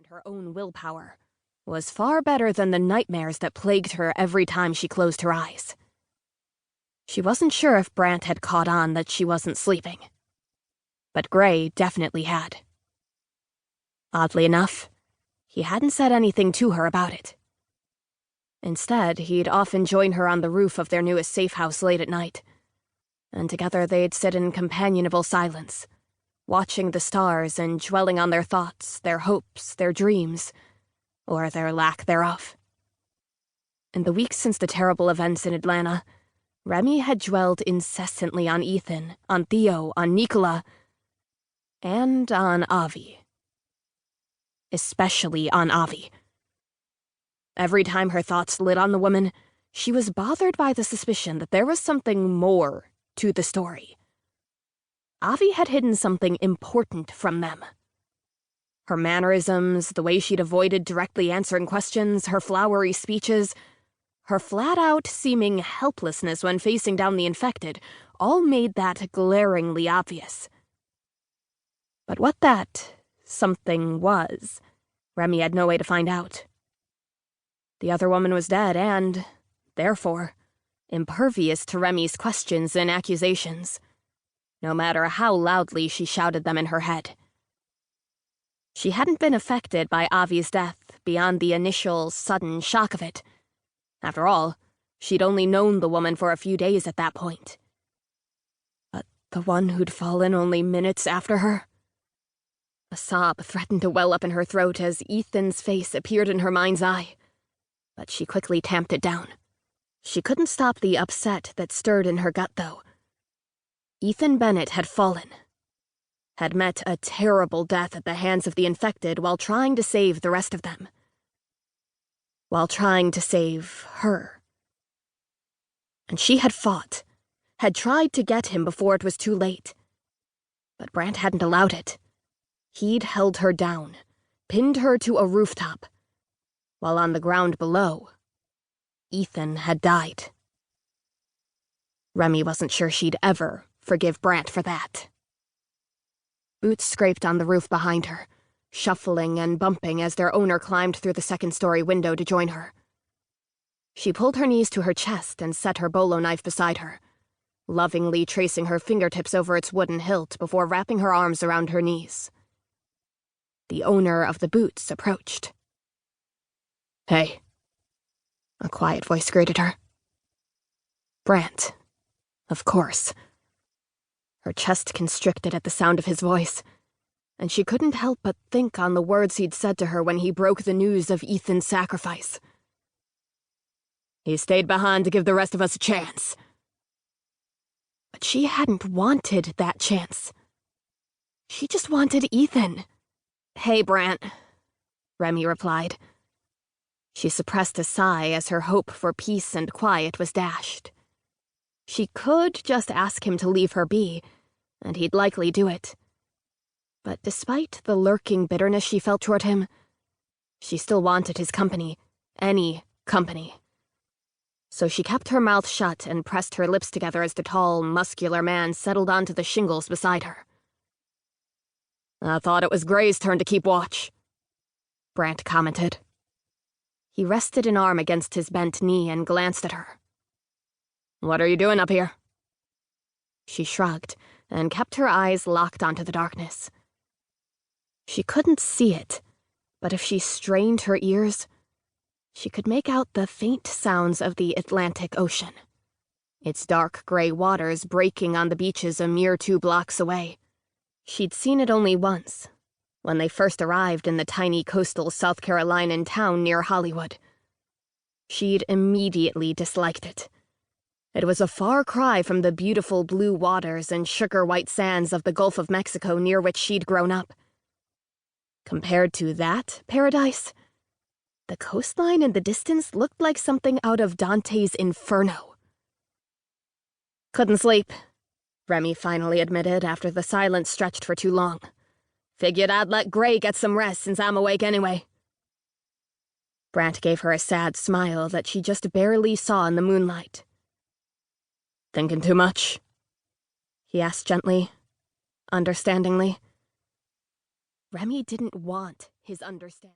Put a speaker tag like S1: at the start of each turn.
S1: her own willpower was far better than the nightmares that plagued her every time she closed her eyes. She wasn't sure if Brandt had caught on that she wasn't sleeping, but Gray definitely had. Oddly enough, he hadn't said anything to her about it. Instead, he'd often join her on the roof of their newest safe house late at night, and together they'd sit in companionable silence, watching the stars and dwelling on their thoughts, their hopes, their dreams, or their lack thereof. In the weeks since the terrible events in Atlanta, Remy had dwelled incessantly on Ethan, on Theo, on Nicola, and on Avi. Especially on Avi. Every time her thoughts lit on the woman, she was bothered by the suspicion that there was something more to the story. Avi had hidden something important from them. Her mannerisms, the way she'd avoided directly answering questions, her flowery speeches, her flat-out seeming helplessness when facing down the infected, all made that glaringly obvious. But what that something was, Remy had no way to find out. The other woman was dead and, therefore, impervious to Remy's questions and accusations, no matter how loudly she shouted them in her head. She hadn't been affected by Avi's death beyond the initial, sudden shock of it. After all, she'd only known the woman for a few days at that point. But the one who'd fallen only minutes after her? A sob threatened to well up in her throat as Ethan's face appeared in her mind's eye, but she quickly tamped it down. She couldn't stop the upset that stirred in her gut, though. Ethan Bennett had fallen, had met a terrible death at the hands of the infected while trying to save the rest of them. While trying to save her. And she had fought, had tried to get him before it was too late. But Brandt hadn't allowed it. He'd held her down, pinned her to a rooftop, while on the ground below, Ethan had died. Remy wasn't sure she'd ever forgive Brandt for that. Boots scraped on the roof behind her, shuffling and bumping as their owner climbed through the second-story window to join her. She pulled her knees to her chest and set her bolo knife beside her, lovingly tracing her fingertips over its wooden hilt before wrapping her arms around her knees. The owner of the boots approached. "Hey," a quiet voice greeted her. Brandt, of course. Her chest constricted at the sound of his voice, and she couldn't help but think on the words he'd said to her when he broke the news of Ethan's sacrifice. "He stayed behind to give the rest of us a chance." But she hadn't wanted that chance. She just wanted Ethan. "Hey, Brandt," Remy replied. She suppressed a sigh as her hope for peace and quiet was dashed. She could just ask him to leave her be, and he'd likely do it. But despite the lurking bitterness she felt toward him, she still wanted his company, any company. So she kept her mouth shut and pressed her lips together as the tall, muscular man settled onto the shingles beside her. "I thought it was Gray's turn to keep watch," Brandt commented. He rested an arm against his bent knee and glanced at her. "What are you doing up here?" She shrugged and kept her eyes locked onto the darkness. She couldn't see it, but if she strained her ears, she could make out the faint sounds of the Atlantic Ocean, its dark gray waters breaking on the beaches a mere 2 blocks away. She'd seen it only once, when they first arrived in the tiny coastal South Carolinian town near Hollywood. She'd immediately disliked it. It was a far cry from the beautiful blue waters and sugar-white sands of the Gulf of Mexico near which she'd grown up. Compared to that paradise, the coastline in the distance looked like something out of Dante's Inferno. "Couldn't sleep," Remy finally admitted after the silence stretched for too long. "Figured I'd let Gray get some rest since I'm awake anyway." Brandt gave her a sad smile that she just barely saw in the moonlight. "Thinking too much?" he asked gently, understandingly. Remy didn't want his understanding.